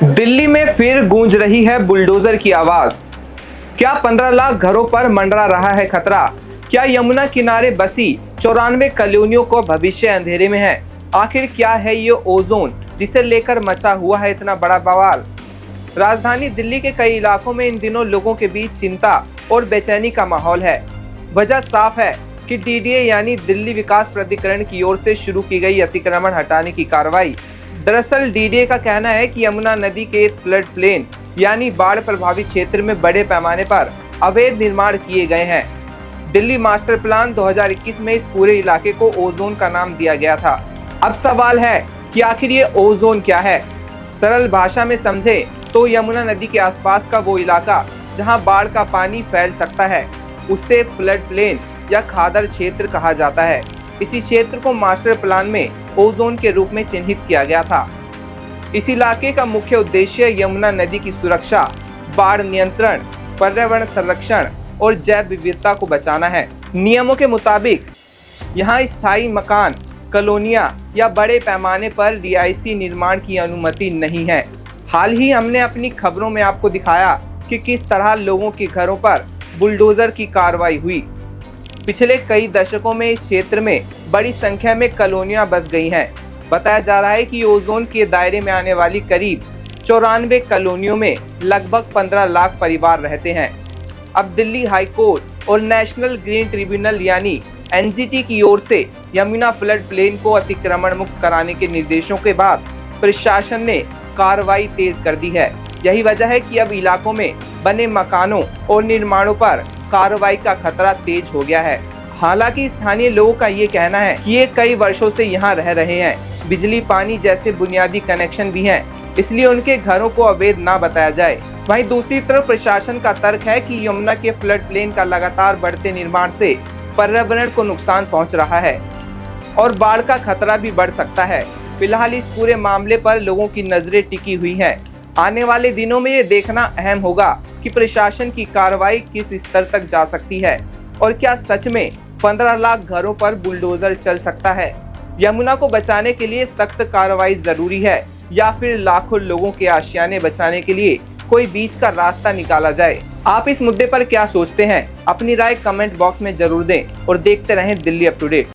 दिल्ली में फिर गूंज रही है बुलडोजर की आवाज। क्या 15 लाख घरों पर मंडरा रहा है खतरा? क्या यमुना किनारे बसी 94 कॉलोनियों को भविष्य अंधेरे में है? आखिर क्या है ये ओजोन जिसे लेकर मचा हुआ है इतना बड़ा बवाल? राजधानी दिल्ली के कई इलाकों में इन दिनों लोगों के बीच चिंता और बेचैनी का माहौल है। वजह साफ है कि डीडीए यानी दिल्ली विकास प्राधिकरण की ओर से शुरू की गई अतिक्रमण हटाने की कार्रवाई। दरअसल डीडीए का कहना है कि यमुना नदी के फ्लड प्लेन यानी बाढ़ प्रभावित क्षेत्र में बड़े पैमाने पर अवैध निर्माण किए गए हैं। दिल्ली मास्टर प्लान 2021 में इस पूरे इलाके को ओजोन का नाम दिया गया था। अब सवाल है कि आखिर ये ओजोन क्या है? सरल भाषा में समझे तो यमुना नदी के आसपास का वो इलाका जहां बाढ़ का पानी फैल सकता है उससे फ्लड प्लेन या खादर क्षेत्र कहा जाता है। इसी क्षेत्र को मास्टर प्लान में ओजोन के रूप में चिन्हित किया गया था। इस इलाके का मुख्य उद्देश्य यमुना नदी की सुरक्षा, बाढ़ नियंत्रण, पर्यावरण संरक्षण और जैव विविधता को बचाना है। नियमों के मुताबिक यहाँ स्थायी मकान, कॉलोनियां या बड़े पैमाने पर रिहायशी निर्माण की अनुमति नहीं है। हाल ही हमने अपनी खबरों में आपको दिखाया कि किस तरह लोगों के घरों पर बुलडोजर की कार्रवाई हुई। पिछले कई दशकों में इस क्षेत्र में बड़ी संख्या में कॉलोनियां बस गई हैं। बताया जा रहा है कि ओजोन के दायरे में आने वाली करीब 94 कॉलोनियों में लगभग 15 लाख परिवार रहते हैं। अब दिल्ली हाई कोर्ट और नेशनल ग्रीन ट्रिब्यूनल यानी एनजीटी की ओर से यमुना फ्लड प्लेन को अतिक्रमण मुक्त कराने के निर्देशों के बाद प्रशासन ने कार्रवाई तेज कर दी है। यही वजह है कि अब इलाकों में बने मकानों और निर्माणों पर कार्रवाई का खतरा तेज हो गया है। हालांकि स्थानीय लोगों का ये कहना है कि ये कई वर्षों से यहाँ रह रहे हैं, बिजली पानी जैसे बुनियादी कनेक्शन भी हैं, इसलिए उनके घरों को अवैध ना बताया जाए। वहीं दूसरी तरफ प्रशासन का तर्क है कि यमुना के फ्लड प्लेन का लगातार बढ़ते निर्माण से पर्यावरण को नुकसान पहुँच रहा है और बाढ़ का खतरा भी बढ़ सकता है। फिलहाल इस पूरे मामले पर लोगों की नजरें टिकी हुई हैं। आने वाले दिनों में ये देखना अहम होगा कि प्रशासन की कार्रवाई किस स्तर तक जा सकती है और क्या सच में 15 लाख घरों पर बुलडोजर चल सकता है। यमुना को बचाने के लिए सख्त कार्रवाई जरूरी है या फिर लाखों लोगों के आशियाने बचाने के लिए कोई बीच का रास्ता निकाला जाए। आप इस मुद्दे पर क्या सोचते हैं? अपनी राय कमेंट बॉक्स में जरूर दें और देखते रहें दिल्ली अप टू डेट।